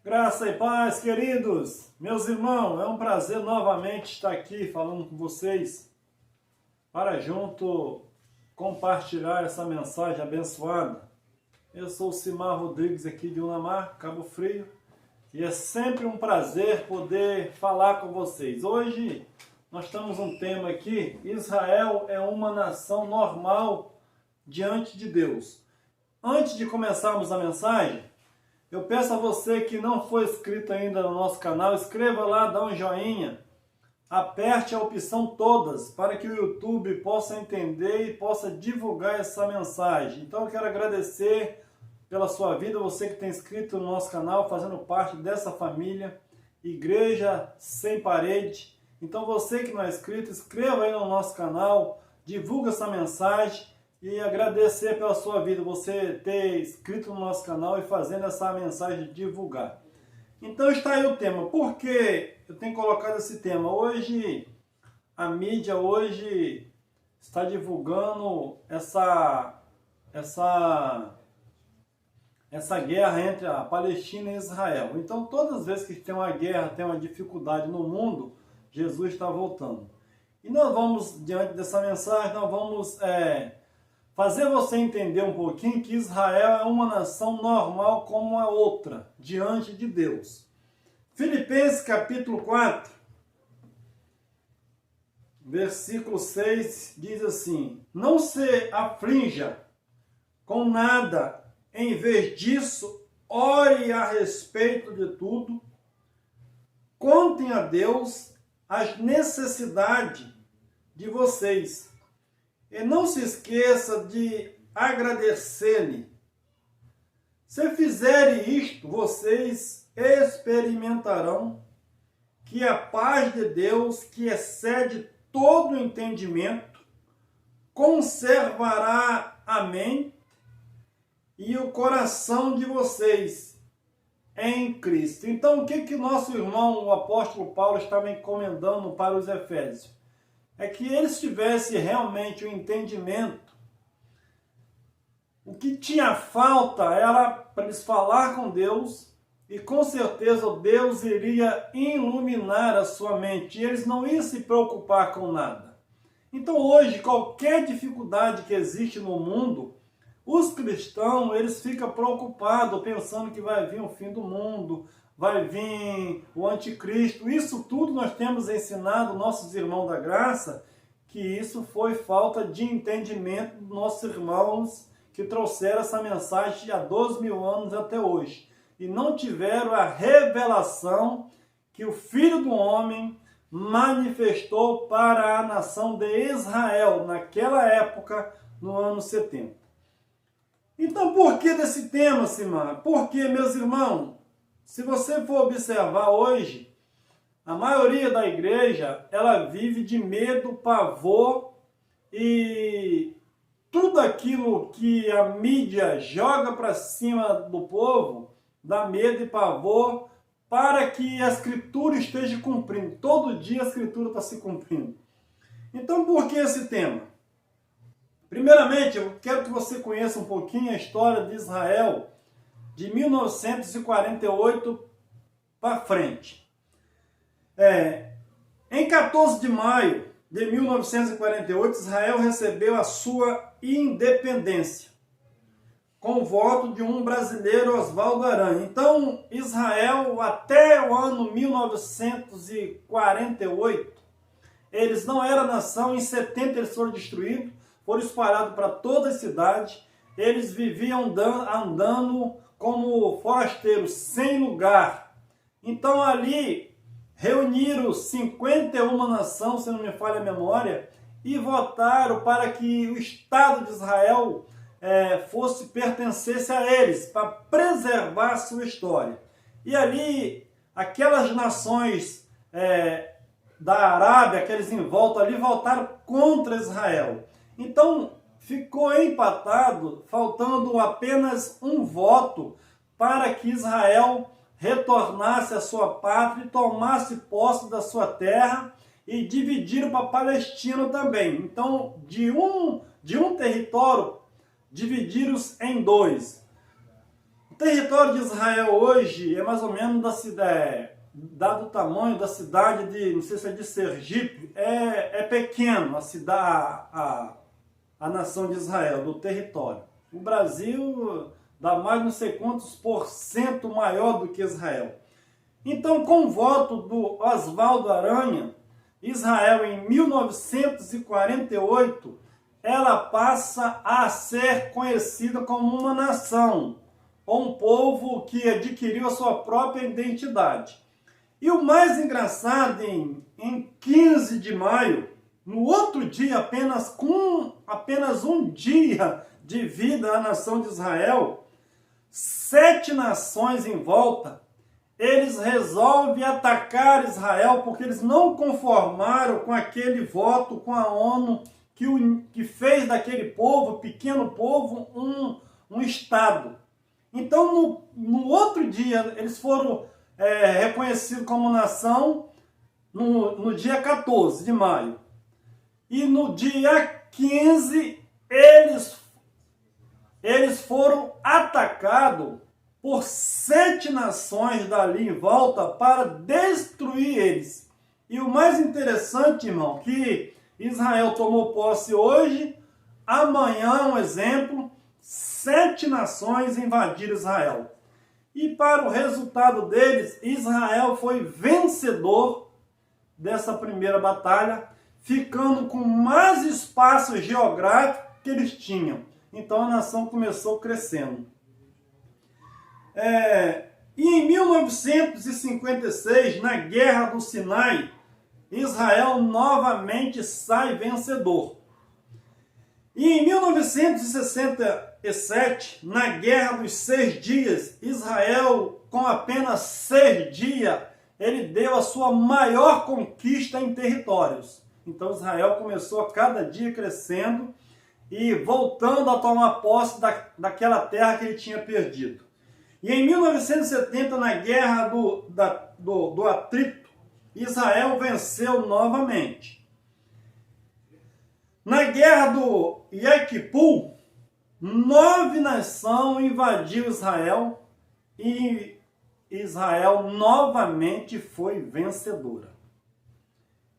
Graça e paz, queridos, meus irmãos, é um prazer novamente estar aqui falando com vocês para junto compartilhar essa mensagem abençoada. Eu sou o Simar Rodrigues aqui de Unamar, Cabo Frio, e é sempre um prazer poder falar com vocês. Hoje nós temos um tema aqui: Israel é uma nação normal diante de Deus. Antes de começarmos a mensagem, eu peço a você que não foi inscrito ainda no nosso canal, inscreva lá, dá um joinha, aperte a opção todas para que o YouTube possa entender e possa divulgar essa mensagem. Então eu quero agradecer pela sua vida, você que tem inscrito no nosso canal, fazendo parte dessa família, Igreja Sem Parede. Então você que não é inscrito, inscreva aí no nosso canal, divulga essa mensagem. E agradecer pela sua vida, você ter inscrito no nosso canal e fazendo essa mensagem divulgar. Então está aí o tema. Por que eu tenho colocado esse tema? Hoje, a mídia está divulgando essa guerra entre a Palestina e Israel. Então todas as vezes que tem uma guerra, tem uma dificuldade no mundo, Jesus está voltando. E nós vamos, diante dessa mensagem, nós vamos fazer você entender um pouquinho que Israel é uma nação normal como a outra, diante de Deus. Filipenses capítulo 4, versículo 6, diz assim: não se aflinja com nada, em vez disso, ore a respeito de tudo, contem a Deus as necessidades de vocês. E não se esqueça de agradecer-lhe. Se fizerem isto, vocês experimentarão que a paz de Deus, que excede todo entendimento, conservará a mente e o coração de vocês em Cristo. Então, o que nosso irmão, o apóstolo Paulo, estava encomendando para os Efésios? É que eles tivessem realmente o entendimento. O que tinha falta era para eles falar com Deus, e com certeza Deus iria iluminar a sua mente, e eles não iam se preocupar com nada. Então hoje, qualquer dificuldade que existe no mundo, os cristãos, eles ficam preocupados, pensando que vai vir o fim do mundo, vai vir o anticristo. Isso tudo nós temos ensinado nossos irmãos da graça, que isso foi falta de entendimento dos nossos irmãos que trouxeram essa mensagem há 2000 anos até hoje. E não tiveram a revelação que o Filho do Homem manifestou para a nação de Israel, naquela época, no ano 70. Então, por que desse tema, Simar? Porque, meus irmãos, se você for observar hoje, a maioria da igreja, ela vive de medo, pavor e tudo aquilo que a mídia joga para cima do povo, dá medo e pavor para que a Escritura esteja cumprindo. Todo dia a Escritura está se cumprindo. Então, por que esse tema? Primeiramente, eu quero que você conheça um pouquinho a história de Israel, de 1948 para frente. Em 14 de maio de 1948, Israel recebeu a sua independência, com o voto de um brasileiro, Oswaldo Aranha. Então, Israel, até o ano 1948, eles não eram nação. Em 70 eles foram destruídos, foram espalhados para toda a cidade. Eles viviam andando como forasteiros, sem lugar. Então ali reuniram 51 nações, se não me falha a memória, e votaram para que o Estado de Israel pertencesse a eles, para preservar a sua história. E ali, aquelas nações da Arábia, aqueles em volta ali, votaram contra Israel. Então, ficou empatado, faltando apenas um voto para que Israel retornasse à sua pátria e tomasse posse da sua terra e dividiram para a Palestina também. Então, de um território, dividiram-os em dois. território de Israel hoje é mais ou menos da cidade, dado o tamanho da cidade de, não sei se é de Sergipe, é pequeno a nação de Israel, do território. O Brasil dá mais não sei quantos por cento maior do que Israel. Então, com o voto do Oswaldo Aranha, Israel em 1948, ela passa a ser conhecida como uma nação, ou um povo que adquiriu a sua própria identidade. E o mais engraçado, em 15 de maio, no outro dia, apenas um dia de vida à nação de Israel, 7 nações em volta, eles resolvem atacar Israel porque eles não conformaram com aquele voto com a ONU que fez daquele povo, pequeno povo, um Estado. Então, no outro dia, eles foram reconhecidos como nação no dia 14 de maio. E no dia 15, eles foram atacados por 7 nações dali em volta para destruir eles. E o mais interessante, irmão, que Israel tomou posse hoje, amanhã, um exemplo, 7 nações invadiram Israel. E para o resultado deles, Israel foi vencedor dessa primeira batalha, ficando com mais espaço geográfico que eles tinham. Então a nação começou crescendo. E em 1956, na Guerra do Sinai, Israel novamente sai vencedor. E em 1967, na Guerra dos 6 Dias, Israel, com apenas 6 dias, ele deu a sua maior conquista em territórios. Então Israel começou a cada dia crescendo e voltando a tomar posse daquela terra que ele tinha perdido. E em 1970, na Guerra do Atrito, Israel venceu novamente. Na Guerra do Yom Kippur, 9 nações invadiu Israel e Israel novamente foi vencedora.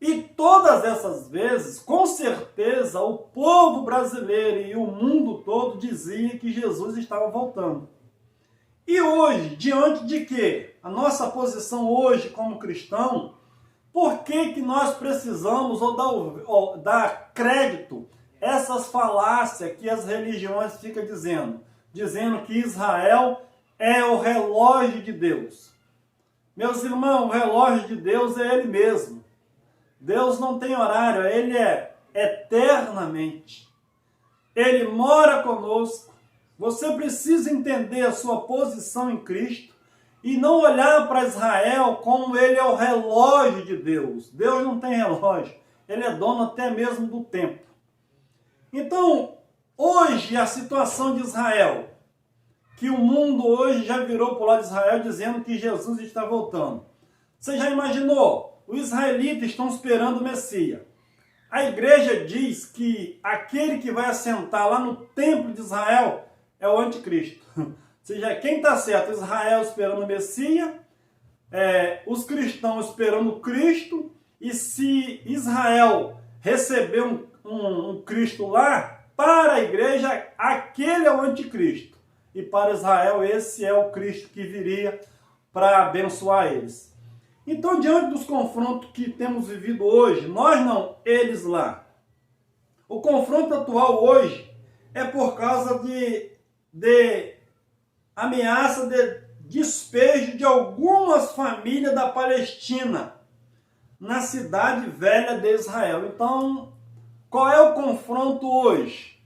E todas essas vezes, com certeza, o povo brasileiro e o mundo todo dizia que Jesus estava voltando. E hoje, diante de quê? A nossa posição hoje como cristão, por que nós precisamos ou dar crédito a essas falácias que as religiões ficam dizendo? Dizendo que Israel é o relógio de Deus. Meus irmãos, o relógio de Deus é Ele mesmo. Deus não tem horário, Ele é eternamente. Ele mora conosco. Você precisa entender a sua posição em Cristo e não olhar para Israel como ele é o relógio de Deus. Deus não tem relógio, ele é dono até mesmo do tempo. Então, hoje a situação de Israel, que o mundo hoje já virou para o lado de Israel dizendo que Jesus está voltando. Você já imaginou? Os israelitas estão esperando o Messias. A igreja diz que aquele que vai assentar lá no templo de Israel é o anticristo. Ou seja, quem está certo? Israel esperando o Messias, os cristãos esperando Cristo, e se Israel receber um Cristo lá, para a igreja, aquele é o anticristo. E para Israel, esse é o Cristo que viria para abençoar eles. Então, diante dos confrontos que temos vivido hoje, nós não, eles lá. O confronto atual hoje é por causa de ameaça de despejo de algumas famílias da Palestina na cidade velha de Israel. Então, qual é o confronto hoje?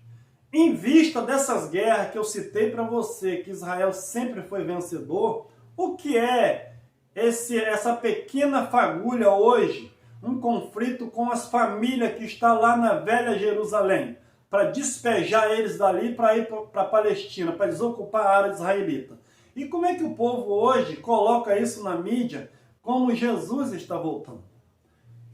Em vista dessas guerras que eu citei para você, que Israel sempre foi vencedor, o que é essa pequena fagulha hoje? Um conflito com as famílias que estão lá na velha Jerusalém, para despejar eles dali para ir para a Palestina, para desocupar a área israelita. E como é que o povo hoje coloca isso na mídia como Jesus está voltando?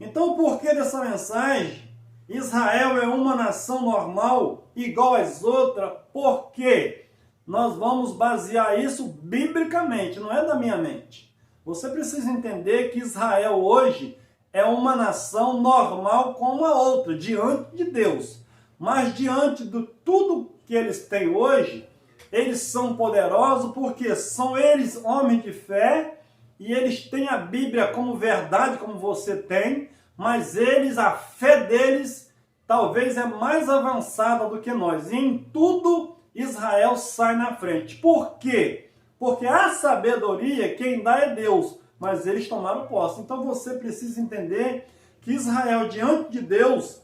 Então, o porquê dessa mensagem? Israel é uma nação normal, igual às outras, porque nós vamos basear isso biblicamente, não é da minha mente. Você precisa entender que Israel hoje é uma nação normal como a outra, diante de Deus. Mas diante de tudo que eles têm hoje, eles são poderosos porque são eles homens de fé e eles têm a Bíblia como verdade, como você tem, mas eles, a fé deles, talvez é mais avançada do que nós. E em tudo, Israel sai na frente. Por quê? Porque a sabedoria, quem dá é Deus, mas eles tomaram posse. Então você precisa entender que Israel, diante de Deus,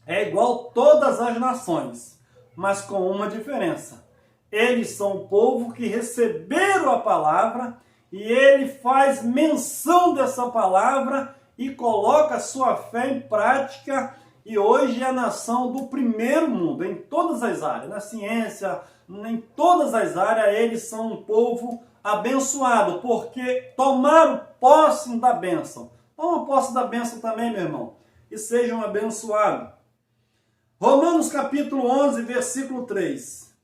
é igual todas as nações, mas com uma diferença. Eles são o povo que receberam a palavra e ele faz menção dessa palavra e coloca a sua fé em prática. E hoje é a nação do primeiro mundo, em todas as áreas, na ciência, em todas as áreas, eles são um povo abençoado, porque tomaram posse da bênção. Toma posse da bênção também, meu irmão, e sejam abençoados. Romanos capítulo 11, versículo 3.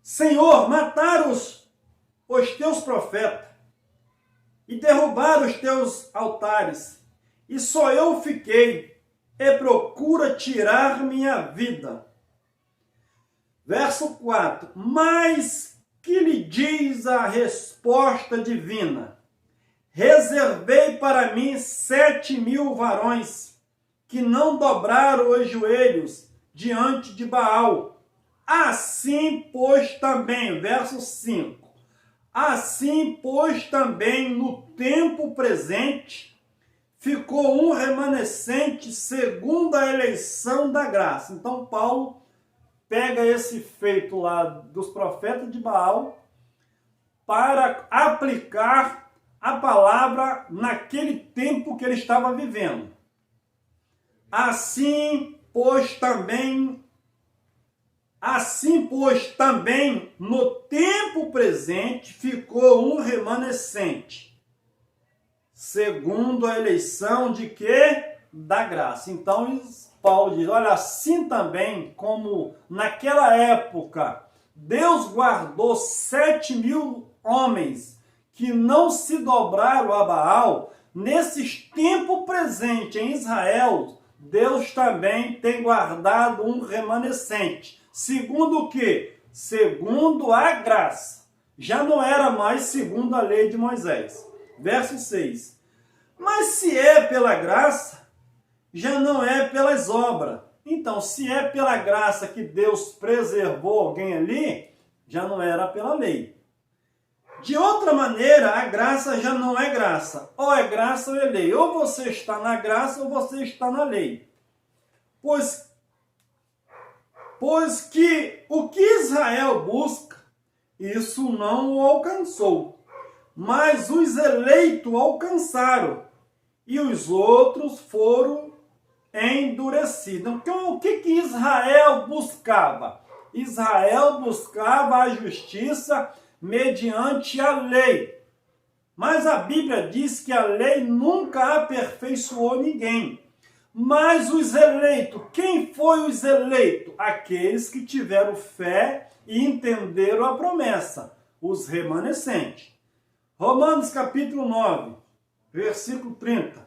Senhor, mataram os teus profetas e derrubaram os teus altares, e só eu fiquei, e procura tirar minha vida. Verso 4. Mas que lhe diz a resposta divina? Reservei para mim 7.000 varões que não dobraram os joelhos diante de Baal. Assim, pois, também, verso 5. Assim, pois, também no tempo presente ficou um remanescente segundo a eleição da graça. Então, Paulo pega esse feito lá dos profetas de Baal para aplicar a palavra naquele tempo que ele estava vivendo. Assim, pois, também no tempo presente ficou um remanescente, segundo a eleição de quê? Da graça. Então, Paulo diz, olha, assim também como naquela época Deus guardou 7.000 homens que não se dobraram a Baal, nesses tempos presentes em Israel, Deus também tem guardado um remanescente. Segundo o quê? Segundo a graça. Já não era mais segundo a lei de Moisés. Verso 6. Mas se é pela graça, já não é pelas obras. Então, se é pela graça que Deus preservou alguém ali, já não era pela lei. De outra maneira, a graça já não é graça. Ou é graça ou é lei. Ou você está na graça ou você está na lei. Pois que o que Israel busca, isso não o alcançou. Mas os eleitos alcançaram. E os outros foram endurecidos. Então, o que Israel buscava? Israel buscava a justiça mediante a lei. Mas a Bíblia diz que a lei nunca aperfeiçoou ninguém. Mas os eleitos, quem foi os eleitos? Aqueles que tiveram fé e entenderam a promessa, os remanescentes. Romanos capítulo 9, versículo 30.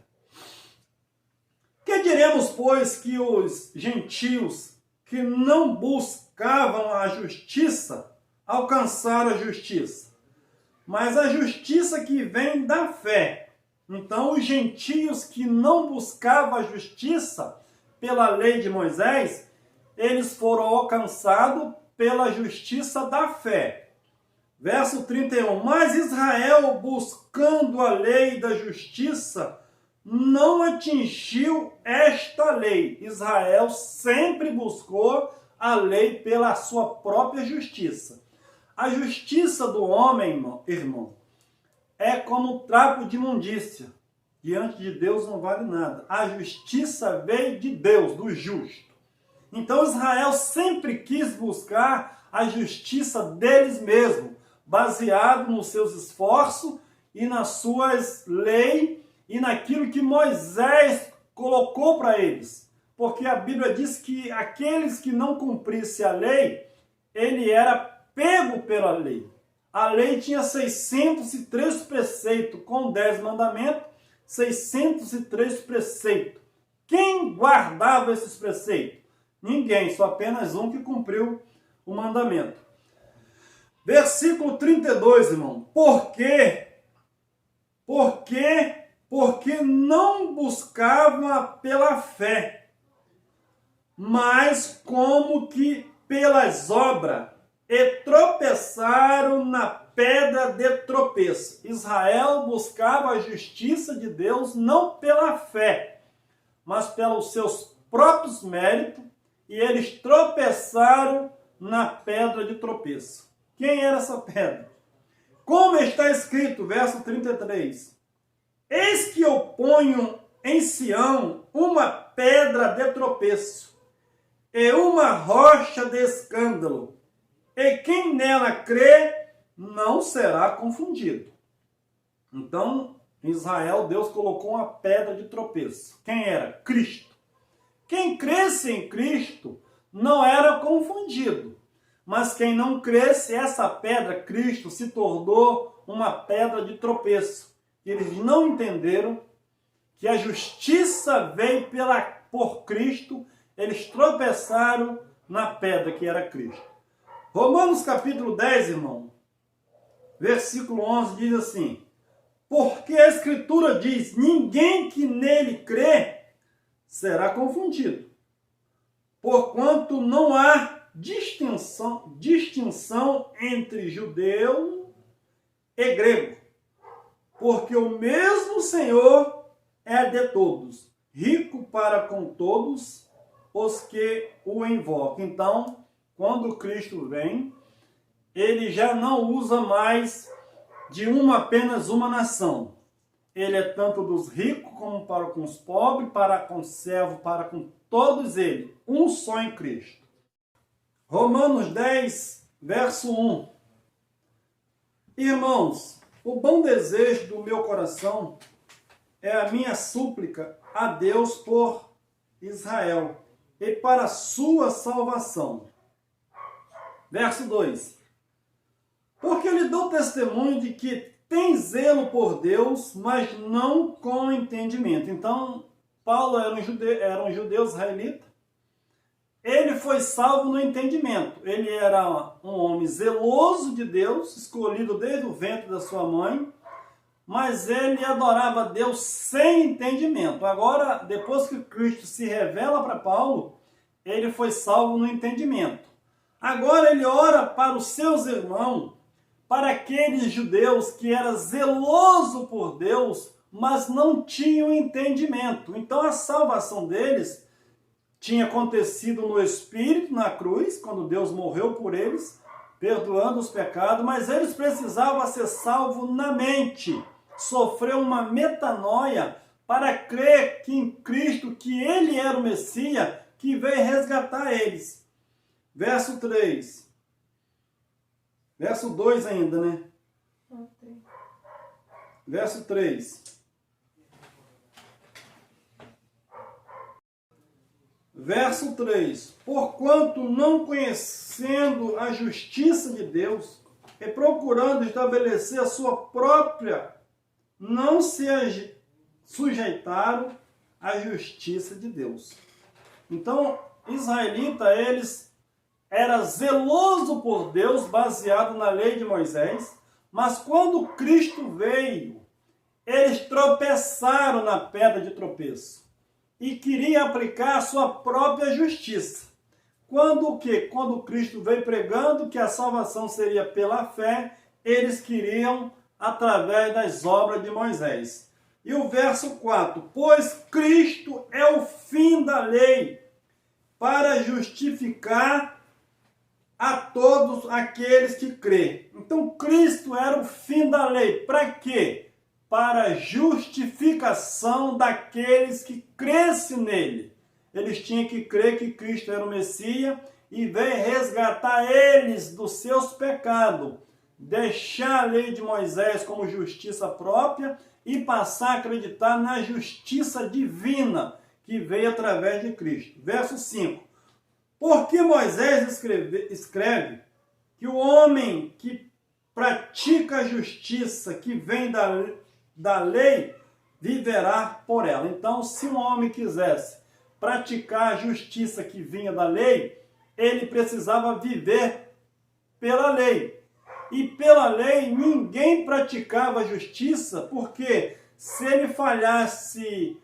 Que diremos, pois, que os gentios que não buscavam a justiça alcançaram a justiça? Mas a justiça que vem da fé. Então, os gentios que não buscavam a justiça pela lei de Moisés, eles foram alcançados pela justiça da fé. Verso 31. Mas Israel, buscando a lei da justiça, não atingiu esta lei. Israel sempre buscou a lei pela sua própria justiça. A justiça do homem, irmão, é como trapo de imundícia. Diante de Deus não vale nada. A justiça veio de Deus, do justo. Então Israel sempre quis buscar a justiça deles mesmos, baseado nos seus esforços e nas suas leis e naquilo que Moisés colocou para eles. Porque a Bíblia diz que aqueles que não cumprissem a lei, ele era pego pela lei. A lei tinha 603 preceitos, com 10 mandamentos, 603 preceitos. Quem guardava esses preceitos? Ninguém, só apenas um que cumpriu o mandamento. Versículo 32, irmão. Por quê? Porque não buscava pela fé, mas como que pelas obras, e tropeçaram na pedra de tropeço. Israel buscava a justiça de Deus não pela fé, mas pelos seus próprios méritos, e eles tropeçaram na pedra de tropeço. Quem era essa pedra? Como está escrito, verso 33, eis que eu ponho em Sião uma pedra de tropeço e uma rocha de escândalo, e quem nela crê não será confundido. Então, em Israel, Deus colocou uma pedra de tropeço. Quem era? Cristo. Quem cresce em Cristo não era confundido. Mas quem não cresce, essa pedra, Cristo, se tornou uma pedra de tropeço. Eles não entenderam que a justiça veio por Cristo, eles tropeçaram na pedra que era Cristo. Romanos capítulo 10, irmão, versículo 11 diz assim, porque a Escritura diz, ninguém que nele crê será confundido, porquanto não há distinção entre judeu e grego, porque o mesmo Senhor é de todos, rico para com todos os que o invocam. Então, quando Cristo vem, ele já não usa mais de apenas uma nação. Ele é tanto dos ricos como para com os pobres, para com os servos, para com todos eles. Um só em Cristo. Romanos 10, verso 1. Irmãos, o bom desejo do meu coração é a minha súplica a Deus por Israel e para a sua salvação. Verso 2. Porque eu lhe dou testemunho de que tem zelo por Deus, mas não com entendimento. Então, Paulo era um judeu israelita. Ele foi salvo no entendimento. Ele era um homem zeloso de Deus, escolhido desde o ventre da sua mãe, mas ele adorava Deus sem entendimento. Agora, depois que Cristo se revela para Paulo, ele foi salvo no entendimento. Agora ele ora para os seus irmãos, para aqueles judeus que eram zelosos por Deus, mas não tinham entendimento. Então a salvação deles tinha acontecido no Espírito, na cruz, quando Deus morreu por eles, perdoando os pecados, mas eles precisavam ser salvos na mente, sofrer uma metanoia para crer que em Cristo, que ele era o Messias, que veio resgatar eles. Verso 3. Verso 2 ainda, né? Verso 3. Verso 3. Porquanto não conhecendo a justiça de Deus e procurando estabelecer a sua própria, não se sujeitaram à justiça de Deus. Então, israelita, eles era zeloso por Deus, baseado na lei de Moisés, mas quando Cristo veio, eles tropeçaram na pedra de tropeço e queriam aplicar a sua própria justiça. Quando o quê? Quando Cristo veio pregando que a salvação seria pela fé, eles queriam através das obras de Moisés. E o verso 4, pois Cristo é o fim da lei, para justificar a todos aqueles que crêem. Então Cristo era o fim da lei. Para quê? Para a justificação daqueles que crescem nele. Eles tinham que crer que Cristo era o Messias e veio resgatar eles dos seus pecados, deixar a lei de Moisés como justiça própria e passar a acreditar na justiça divina que veio através de Cristo. Verso 5. Porque Moisés escreve que o homem que pratica a justiça que vem da lei, viverá por ela. Então, se um homem quisesse praticar a justiça que vinha da lei, ele precisava viver pela lei. E pela lei, ninguém praticava a justiça, porque se ele falhasse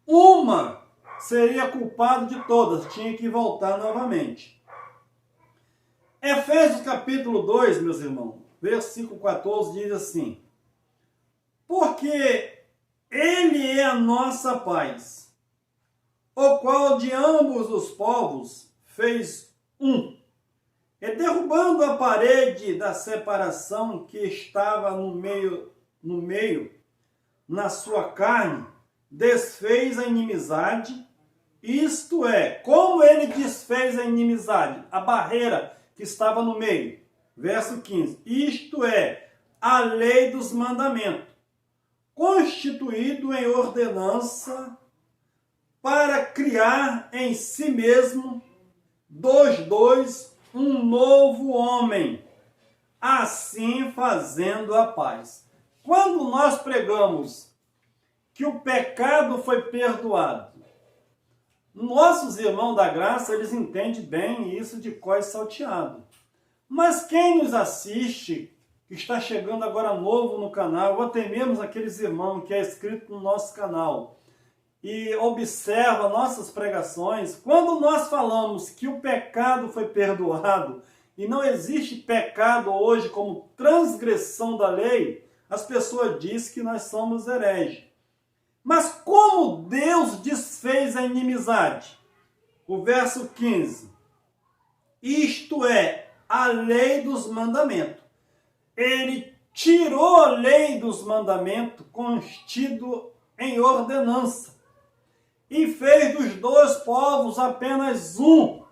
uma, seria culpado de todas, tinha que voltar novamente. Efésios capítulo 2, meus irmãos, versículo 14, diz assim: porque ele é a nossa paz, o qual de ambos os povos fez um, e derrubando a parede da separação que estava no meio, na sua carne, desfez a inimizade, isto é, como ele desfez a inimizade, a barreira que estava no meio. Verso 15, isto é, a lei dos mandamentos, constituído em ordenança para criar em si mesmo dos dois um novo homem, assim fazendo a paz. Quando nós pregamos que o pecado foi perdoado, nossos irmãos da graça, eles entendem bem isso de cor salteado. Mas quem nos assiste, que está chegando agora novo no canal, ou até mesmo aqueles irmãos que é inscrito no nosso canal e observa nossas pregações, quando nós falamos que o pecado foi perdoado e não existe pecado hoje como transgressão da lei, as pessoas dizem que nós somos hereges. Mas como Deus desfez a inimizade? O verso 15. Isto é, a lei dos mandamentos. Ele tirou a lei dos mandamentos constido em ordenança e fez dos dois povos apenas um,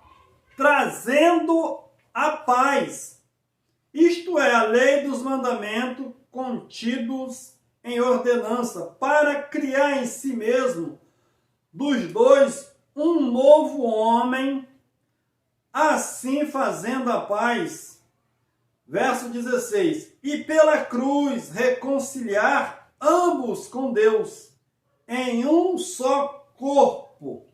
trazendo a paz. Isto é, a lei dos mandamentos contidos em ordenança, para criar em si mesmo, dos dois, um novo homem, assim fazendo a paz. Verso 16, e pela cruz reconciliar ambos com Deus, em um só corpo,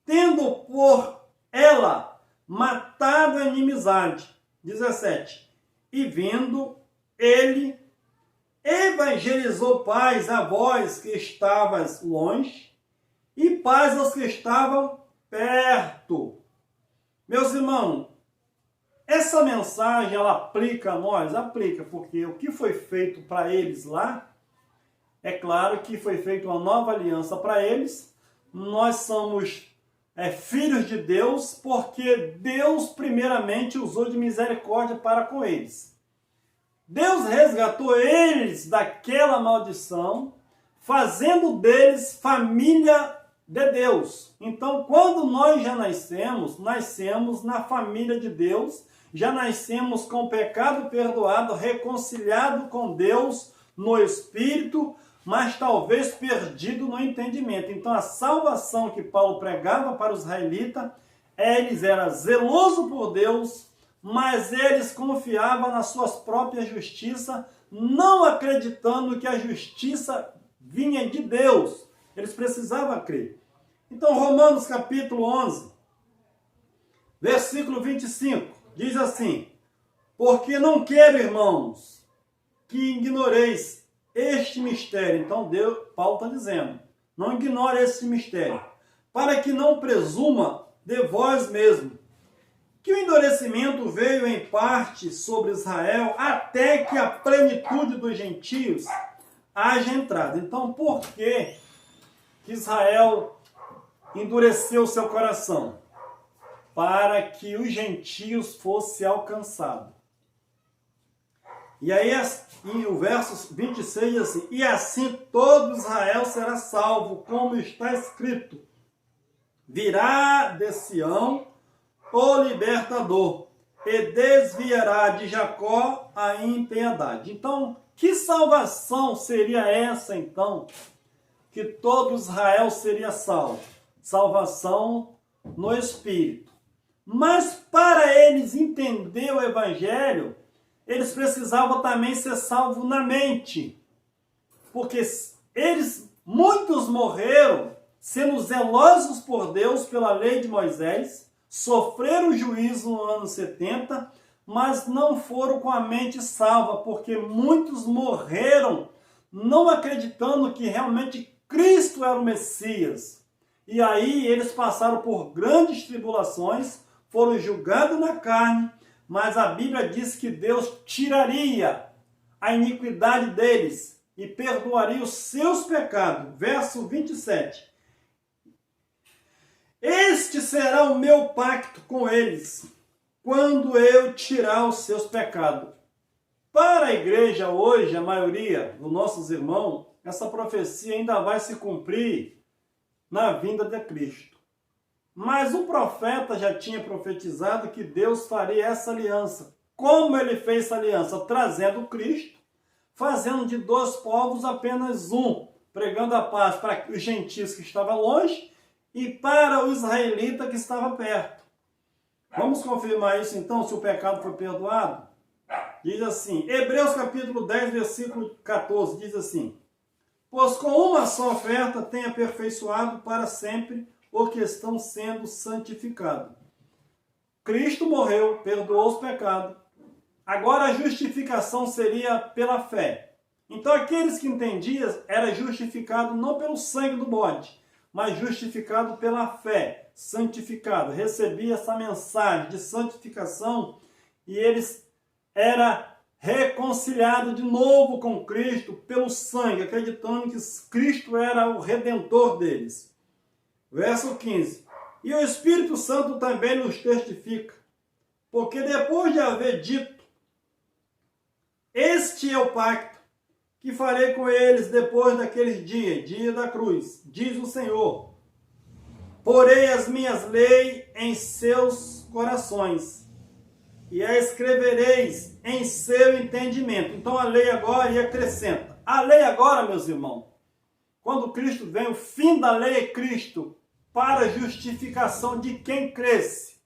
tendo por ela matado a inimizade. 17, e vindo ele, evangelizou paz a vós que estavas longe, e paz aos que estavam perto. Meus irmãos, essa mensagem, ela aplica a nós? Aplica, porque o que foi feito para eles lá, é claro que foi feita uma nova aliança para eles. Nós somos filhos de Deus, porque Deus primeiramente usou de misericórdia para com eles. Deus resgatou eles daquela maldição, fazendo deles família de Deus. Então, quando nós já nascemos na família de Deus, já nascemos com o pecado perdoado, reconciliado com Deus no Espírito, mas talvez perdido no entendimento. Então, a salvação que Paulo pregava para os israelitas, eles eram zelosos por Deus, mas eles confiavam nas suas próprias justiças, não acreditando que a justiça vinha de Deus. Eles precisavam crer. Então, Romanos capítulo 11, versículo 25, diz assim: porque não quero, irmãos, que ignoreis este mistério. Então, Paulo está dizendo, não ignore esse mistério, para que não presuma de vós mesmo, que o endurecimento veio em parte sobre Israel, até que a plenitude dos gentios haja entrado. Então, por que Israel endureceu seu coração? Para que os gentios fossem alcançados. E aí, o verso 26 diz assim: e assim todo Israel será salvo, como está escrito: virá de Sião o libertador, e desviará de Jacó a impiedade. Então, que salvação seria essa, então, que todo Israel seria salvo? Salvação no Espírito. Mas para eles entender o evangelho, eles precisavam também ser salvos na mente. Porque muitos morreram sendo zelosos por Deus pela lei de Moisés, sofreram juízo no ano 70, mas não foram com a mente salva, porque muitos morreram não acreditando que realmente Cristo era o Messias. E aí eles passaram por grandes tribulações, foram julgados na carne, mas a Bíblia diz que Deus tiraria a iniquidade deles e perdoaria os seus pecados. Verso 27. Este será o meu pacto com eles, quando eu tirar os seus pecados. Para a igreja hoje, a maioria dos nossos irmãos, essa profecia ainda vai se cumprir na vinda de Cristo. Mas o profeta já tinha profetizado que Deus faria essa aliança. Como ele fez essa aliança? Trazendo Cristo, fazendo de dois povos apenas um, pregando a paz para os gentios que estavam longe e para o israelita que estava perto. Vamos confirmar isso então, se o pecado foi perdoado? Diz assim, Hebreus capítulo 10, versículo 14, diz assim: pois com uma só oferta tem aperfeiçoado para sempre os que estão sendo santificados. Cristo morreu, perdoou os pecados. Agora a justificação seria pela fé. Então aqueles que entendiam era justificado não pelo sangue do bode, mas justificado pela fé, santificado. Recebia essa mensagem de santificação e eles eram reconciliados de novo com Cristo pelo sangue, acreditando que Cristo era o redentor deles. Verso 15. E o Espírito Santo também nos testifica, porque depois de haver dito, este é o pacto que farei com eles depois daqueles dias, dia da cruz, diz o Senhor. Porei as minhas leis em seus corações, e a escrevereis em seu entendimento. Então a lei agora e acrescenta. A lei agora, meus irmãos, quando Cristo vem, o fim da lei é Cristo, para a justificação de quem cresce.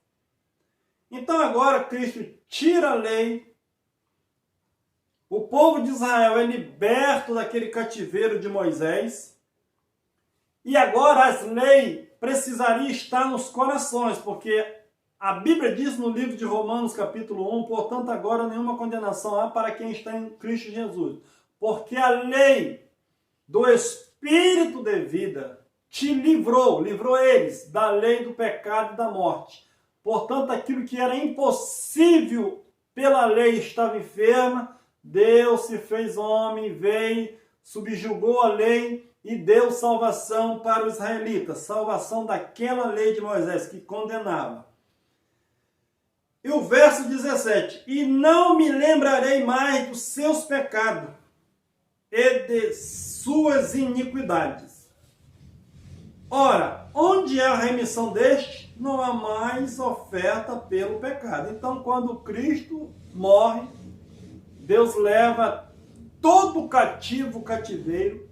Então agora Cristo tira a lei, o povo de Israel é liberto daquele cativeiro de Moisés, e agora as leis precisariam estar nos corações, porque a Bíblia diz no livro de Romanos capítulo 1, portanto agora nenhuma condenação há para quem está em Cristo Jesus, porque a lei do Espírito de vida te livrou eles da lei do pecado e da morte. Portanto, aquilo que era impossível pela lei estava enferma, Deus se fez homem, veio, subjugou a lei e deu salvação para os israelitas, salvação daquela lei de Moisés que condenava. E o verso 17, e não me lembrarei mais dos seus pecados e de suas iniquidades. Ora, onde há a remissão deste, não há mais oferta pelo pecado. Então, quando Cristo morre, Deus leva todo o cativeiro,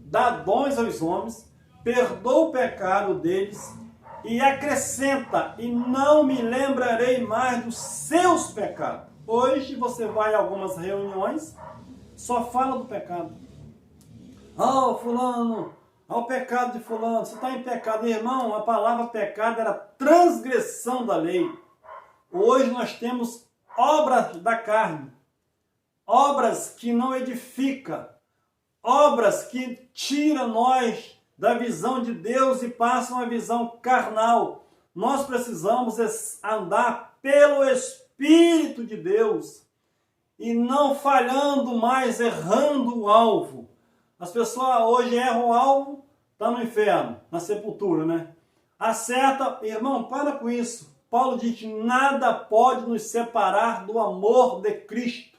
dá dons aos homens, perdoa o pecado deles e acrescenta, e não me lembrarei mais dos seus pecados. Hoje você vai a algumas reuniões, só fala do pecado. Fulano, o pecado de fulano, você está em pecado. Irmão, a palavra pecado era transgressão da lei. Hoje nós temos obras da carne, obras que não edificam, obras que tiram nós da visão de Deus e passam a visão carnal. Nós precisamos andar pelo Espírito de Deus e não falhando mais, errando o alvo. As pessoas hoje erram o alvo, está no inferno, na sepultura, né? Acerta, irmão, para com isso. Paulo diz que nada pode nos separar do amor de Cristo.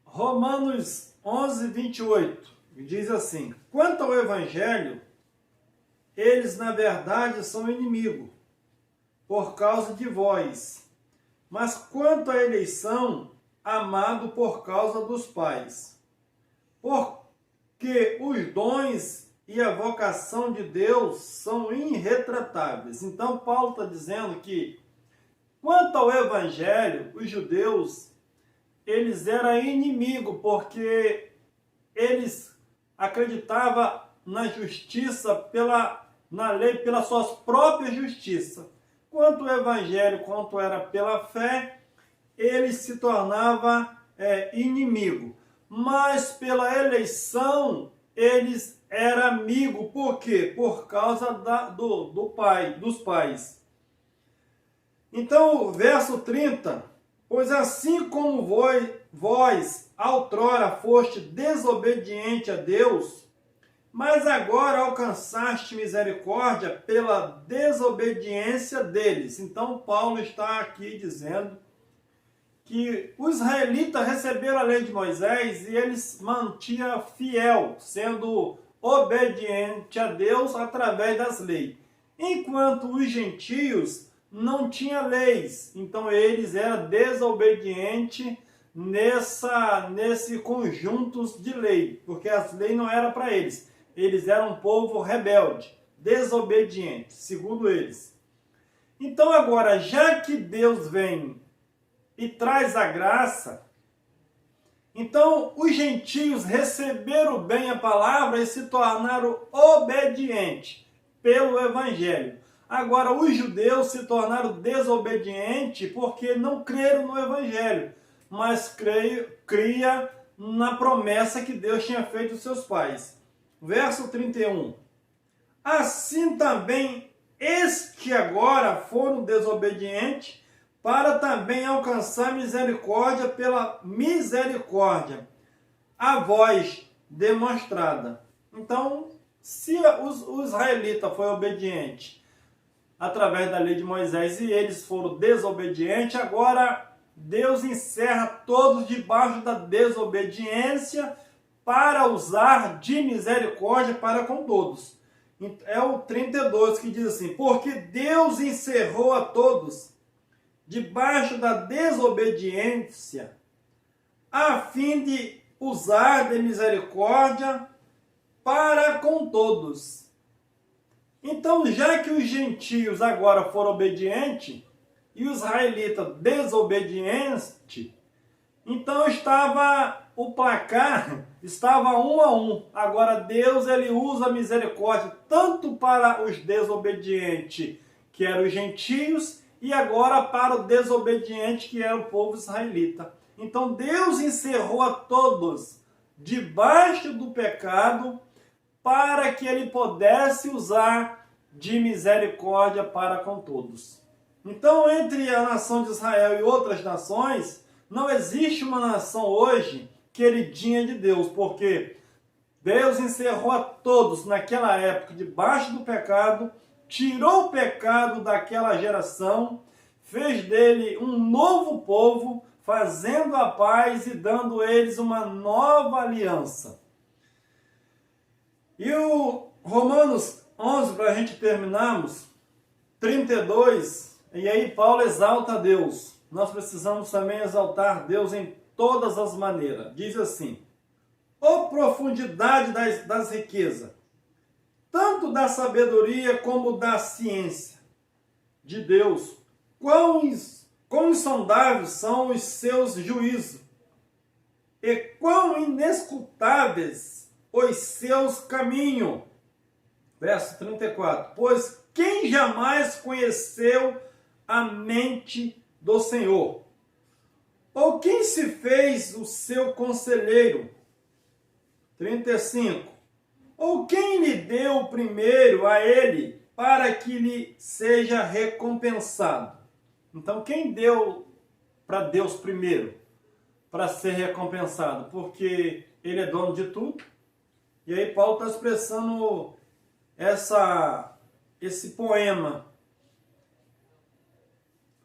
Romanos 11, 28, diz assim, quanto ao Evangelho, eles na verdade são inimigos, por causa de vós. Mas quanto à eleição, amado por causa dos pais. Porque os dons e a vocação de Deus são irretratáveis. Então Paulo está dizendo que, quanto ao evangelho, os judeus, eles eram inimigos, porque eles acreditavam na justiça, na lei, pelas suas próprias justiças. Quanto ao evangelho, quanto era pela fé, ele se tornava inimigo. Mas pela eleição, eles eram amigos. Por quê? Por causa dos pais. Então, o verso 30, pois assim como vós outrora foste desobediente a Deus, mas agora alcançaste misericórdia pela desobediência deles. Então, Paulo está aqui dizendo que os israelitas receberam a lei de Moisés e eles mantinham fiel, sendo obediente a Deus através das leis. Enquanto os gentios não tinham leis, então eles eram desobedientes nesse conjunto de lei, porque as leis não eram para eles. Eles eram um povo rebelde, desobediente, segundo eles. Então agora, já que Deus vem e traz a graça, então os gentios receberam bem a palavra e se tornaram obedientes pelo evangelho. Agora os judeus se tornaram desobedientes porque não creram no evangelho, mas cria na promessa que Deus tinha feito aos seus pais. Verso 31. Assim também este agora foram desobedientes, para também alcançar misericórdia pela misericórdia, a vós demonstrada. Então, se os israelitas foram obedientes através da lei de Moisés e eles foram desobedientes, agora Deus encerra todos debaixo da desobediência para usar de misericórdia para com todos. É o 32 que diz assim, porque Deus encerrou a todos debaixo da desobediência, a fim de usar de misericórdia para com todos. Então, já que os gentios agora foram obedientes e os israelitas desobedientes, então o placar estava 1-1. Agora Deus ele usa a misericórdia tanto para os desobedientes, que eram os gentios, e agora para o desobediente, que era o povo israelita. Então Deus encerrou a todos debaixo do pecado para que ele pudesse usar de misericórdia para com todos. Então, entre a nação de Israel e outras nações, não existe uma nação hoje queridinha de Deus, porque Deus encerrou a todos naquela época debaixo do pecado, tirou o pecado daquela geração, fez dele um novo povo, fazendo a paz e dando eles uma nova aliança. E o Romanos 11, para a gente terminarmos, 32, e aí Paulo exalta a Deus. Nós precisamos também exaltar Deus em todas as maneiras. Diz assim, ó profundidade das riquezas, tanto da sabedoria como da ciência de Deus, quão insondáveis são os seus juízos, e quão inescrutáveis os seus caminhos. Verso 34, pois quem jamais conheceu a mente do Senhor? Ou quem se fez o seu conselheiro? 35, ou quem lhe deu primeiro a ele, para que lhe seja recompensado? Então, quem deu para Deus primeiro, para ser recompensado? Porque ele é dono de tudo. E aí Paulo está expressando esse poema,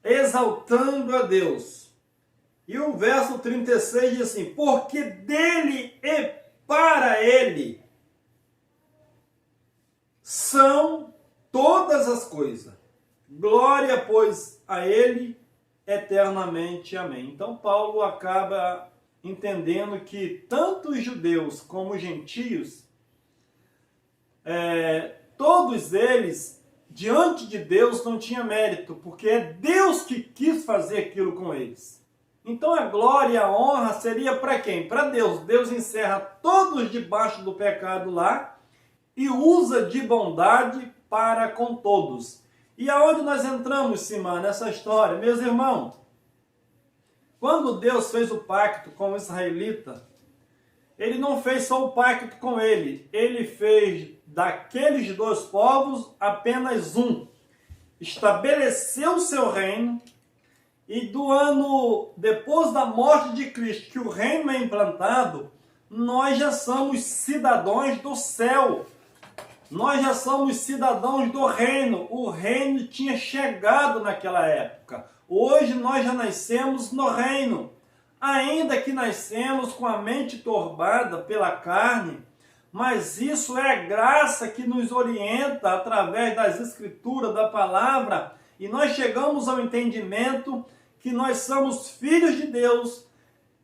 exaltando a Deus. E o verso 36 diz assim, porque dele e para ele são todas as coisas. Glória, pois, a ele eternamente. Amém. Então Paulo acaba entendendo que tanto os judeus como os gentios todos eles, diante de Deus, não tinham mérito, porque é Deus que quis fazer aquilo com eles. Então a glória e a honra seria para quem? Para Deus. Deus encerra todos debaixo do pecado lá e usa de bondade para com todos. E aonde nós entramos, Simã, nessa história? Meus irmãos, quando Deus fez o pacto com o israelita, ele não fez só o pacto com ele, ele fez daqueles dois povos apenas um. Estabeleceu o seu reino, e depois da morte de Cristo, que o reino é implantado, nós já somos cidadãos do céu. Nós já somos cidadãos do reino. O reino tinha chegado naquela época. Hoje nós já nascemos no reino. Ainda que nascemos com a mente turbada pela carne, mas isso é a graça que nos orienta através das escrituras, da palavra, e nós chegamos ao entendimento que nós somos filhos de Deus,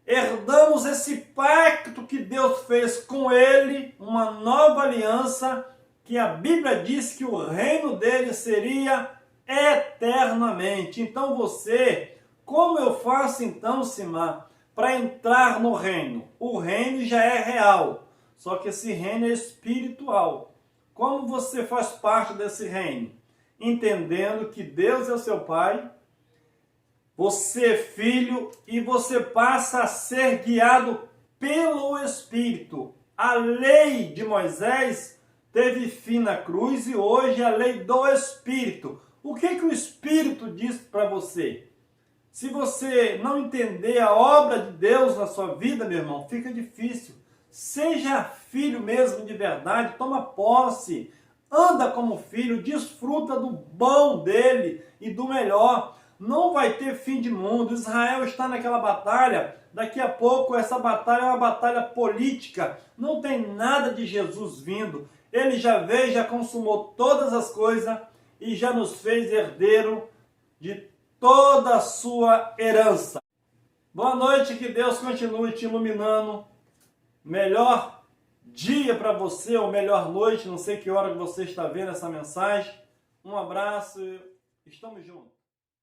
herdamos esse pacto que Deus fez com ele, uma nova aliança, que a Bíblia diz que o reino dele seria eternamente. Então como eu faço então, Simã, para entrar no reino? O reino já é real, só que esse reino é espiritual. Como você faz parte desse reino? Entendendo que Deus é o seu Pai, você é filho e você passa a ser guiado pelo Espírito. A lei de Moisés teve fim na cruz e hoje é a lei do Espírito. O que o Espírito diz para você? Se você não entender a obra de Deus na sua vida, meu irmão, fica difícil. Seja filho mesmo de verdade, toma posse, anda como filho, desfruta do bom dele e do melhor. Não vai ter fim de mundo. Israel está naquela batalha. Daqui a pouco essa batalha é uma batalha política. Não tem nada de Jesus vindo. Ele já veio, já consumou todas as coisas e já nos fez herdeiro de toda a sua herança. Boa noite, que Deus continue te iluminando. Melhor dia para você, ou melhor noite, não sei que hora que você está vendo essa mensagem. Um abraço, estamos juntos.